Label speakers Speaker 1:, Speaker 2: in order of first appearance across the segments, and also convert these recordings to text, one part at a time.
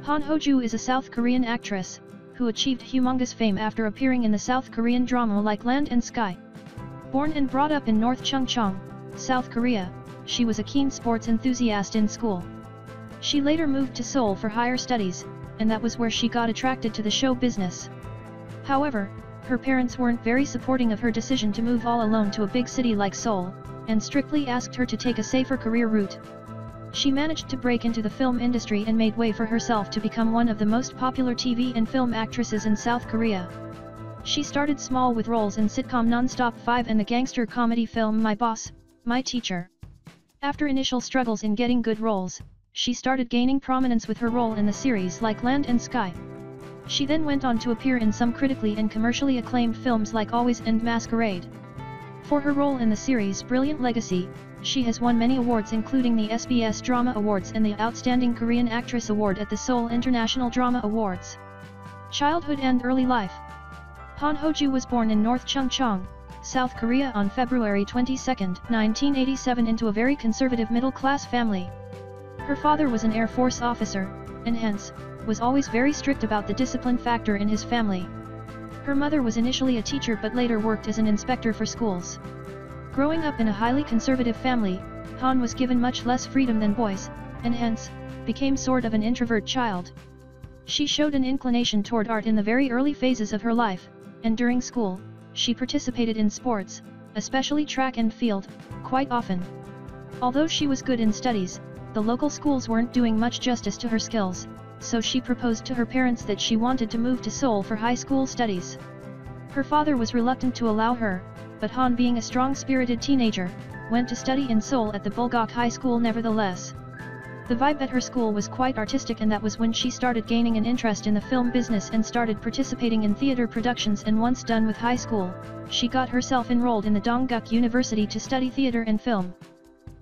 Speaker 1: Hyo Joo is a South Korean actress, who achieved humongous fame after appearing in the South Korean drama like Land and Sky. Born and brought up in North Chungcheong, South Korea, she was a keen sports enthusiast in school. She later moved to Seoul for higher studies, and that was where she got attracted to the show business. However, her parents weren't very supporting of her decision to move all alone to a big city like Seoul, and strictly asked her to take a safer career route. She managed to break into the film industry and made way for herself to become one of the most popular TV and film actresses in South Korea. She started small with roles in sitcom Nonstop 5 and the gangster comedy film My Boss, My Teacher. After initial struggles in getting good roles, she started gaining prominence with her role in the series like Land and Sky. She then went on to appear in some critically and commercially acclaimed films like Always and Masquerade. For her role in the series' brilliant legacy, she has won many awards including the SBS Drama Awards and the Outstanding Korean Actress Award at the Seoul International Drama Awards. Childhood and early life. Hyo Joo was born in North Chungcheong, South Korea on February 22, 1987 into a very conservative middle-class family. Her father was an Air Force officer, and hence, was always very strict about the discipline factor in his family. Her mother was initially a teacher but later worked as an inspector for schools. Growing up in a highly conservative family, Han was given much less freedom than boys, and hence, became sort of an introvert child. She showed an inclination toward art in the very early phases of her life, and during school, she participated in sports, especially track and field, quite often. Although she was good in studies, the local schools weren't doing much justice to her skills, so she proposed to her parents that she wanted to move to Seoul for high school studies. Her father was reluctant to allow her, but Han, being a strong-spirited teenager, went to study in Seoul at the Bulgak High School nevertheless. The vibe at her school was quite artistic, and that was when she started gaining an interest in the film business and started participating in theater productions, and once done with high school, she got herself enrolled in the Dongguk University to study theater and film.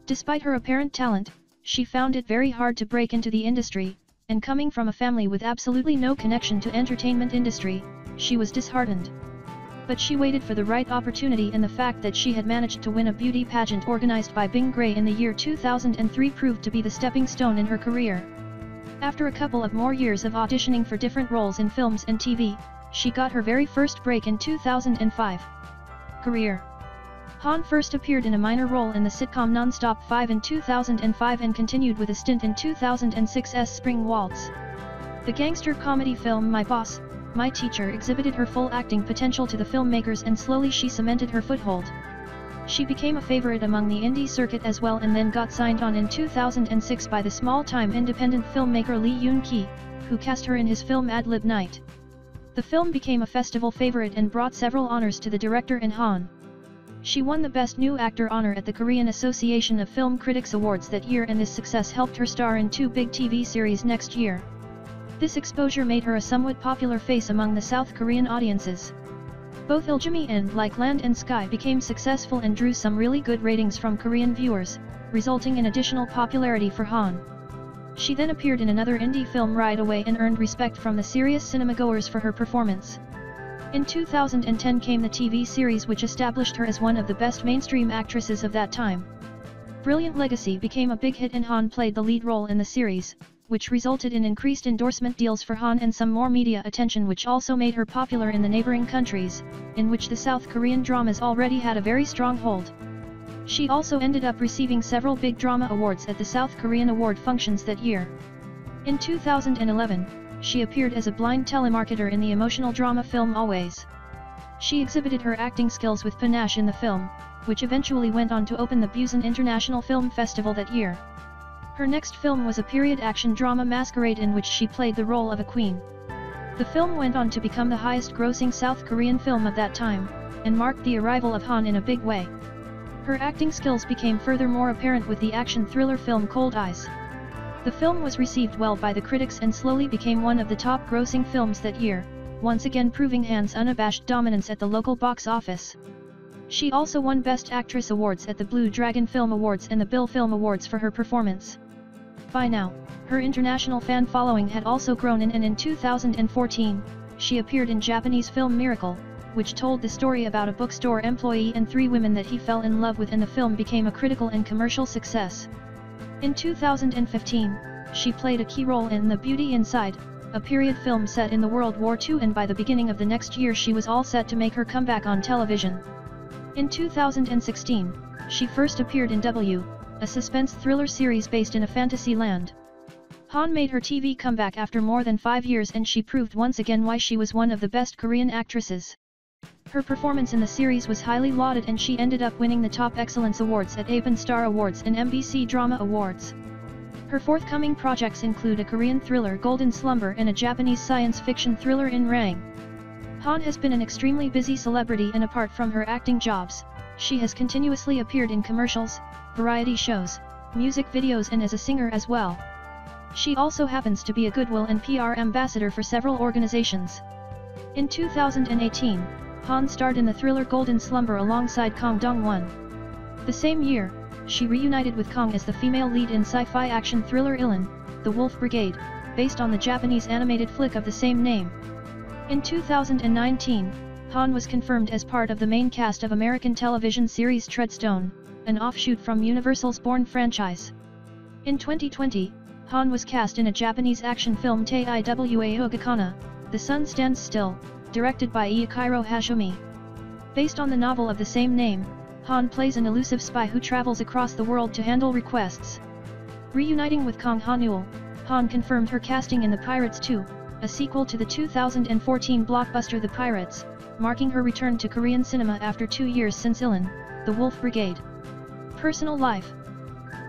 Speaker 1: Despite her apparent talent, she found it very hard to break into the industry, and coming from a family with absolutely no connection to entertainment industry, she was disheartened. But she waited for the right opportunity, and the fact that she had managed to win a beauty pageant organized by Bing Gray in the year 2003 proved to be the stepping stone in her career. After a couple of more years of auditioning for different roles in films and TV, she got her very first break in 2005. Career. Han first appeared in a minor role in the sitcom Nonstop 5 in 2005 and continued with a stint in 2006's Spring Waltz. The gangster comedy film My Boss, My Teacher exhibited her full acting potential to the filmmakers, and slowly she cemented her foothold. She became a favorite among the indie circuit as well, and then got signed on in 2006 by the small-time independent filmmaker Lee Yoon-ki, who cast her in his film Ad Lib Night. The film became a festival favorite and brought several honors to the director and Han. She won the Best New Actor honor at the Korean Association of Film Critics Awards that year, and this success helped her star in 2 big TV series next year. This exposure made her a somewhat popular face among the South Korean audiences. Both Iljimi and Like Land and Sky became successful and drew some really good ratings from Korean viewers, resulting in additional popularity for Han. She then appeared in another indie film right away and earned respect from the serious cinemagoers for her performance. In 2010 came the TV series which established her as one of the best mainstream actresses of that time. Brilliant Legacy became a big hit, and Han played the lead role in the series, which resulted in increased endorsement deals for Han and some more media attention, which also made her popular in the neighboring countries, in which the South Korean dramas already had a very strong hold. She also ended up receiving several big drama awards at the South Korean award functions that year. In 2011, she appeared as a blind telemarketer in the emotional drama film Always. She exhibited her acting skills with panache in the film, which eventually went on to open the Busan International Film Festival that year. Her next film was a period action drama Masquerade, in which she played the role of a queen. The film went on to become the highest-grossing South Korean film of that time, and marked the arrival of Han in a big way. Her acting skills became furthermore apparent with the action thriller film Cold Eyes. The film was received well by the critics and slowly became one of the top-grossing films that year, once again proving Han's unabashed dominance at the local box office. She also won Best Actress awards at the Blue Dragon Film Awards and the Bill Film Awards for her performance. By now, her international fan following had also grown, and in 2014, she appeared in Japanese film Miracle, which told the story about a bookstore employee and 3 women that he fell in love with, and the film became a critical and commercial success. In 2015, she played a key role in The Beauty Inside, a period film set in the World War II, and by the beginning of the next year she was all set to make her comeback on television. In 2016, she first appeared in W, a suspense thriller series based in a fantasy land. Han made her TV comeback after more than 5 years, and she proved once again why she was one of the best Korean actresses. Her performance in the series was highly lauded, and she ended up winning the Top Excellence Awards at APAN Star Awards and MBC Drama Awards. Her forthcoming projects include a Korean thriller Golden Slumber and a Japanese science fiction thriller In Rang. Han has been an extremely busy celebrity, and apart from her acting jobs, she has continuously appeared in commercials, variety shows, music videos, and as a singer as well. She also happens to be a goodwill and PR ambassador for several organizations. In 2018, Han starred in the thriller Golden Slumber alongside Kang Dong-won. The same year, she reunited with Kang as the female lead in sci-fi action thriller Ilin, The Wolf Brigade, based on the Japanese animated flick of the same name. In 2019, Han was confirmed as part of the main cast of American television series Treadstone, an offshoot from Universal's Bourne franchise. In 2020, Han was cast in a Japanese action film Teiwa Hugakana, The Sun Stands Still, directed by Ichiro Hashimi. Based on the novel of the same name, Han plays an elusive spy who travels across the world to handle requests. Reuniting with Kang Ha-neul, Han confirmed her casting in The Pirates 2, a sequel to the 2014 blockbuster The Pirates, marking her return to Korean cinema after 2 years since Ilin, The Wolf Brigade. Personal life.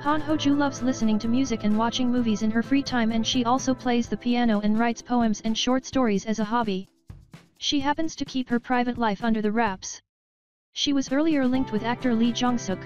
Speaker 1: Hyo Joo loves listening to music and watching movies in her free time, and she also plays the piano and writes poems and short stories as a hobby. She happens to keep her private life under the wraps. She was earlier linked with actor Lee Jong-suk,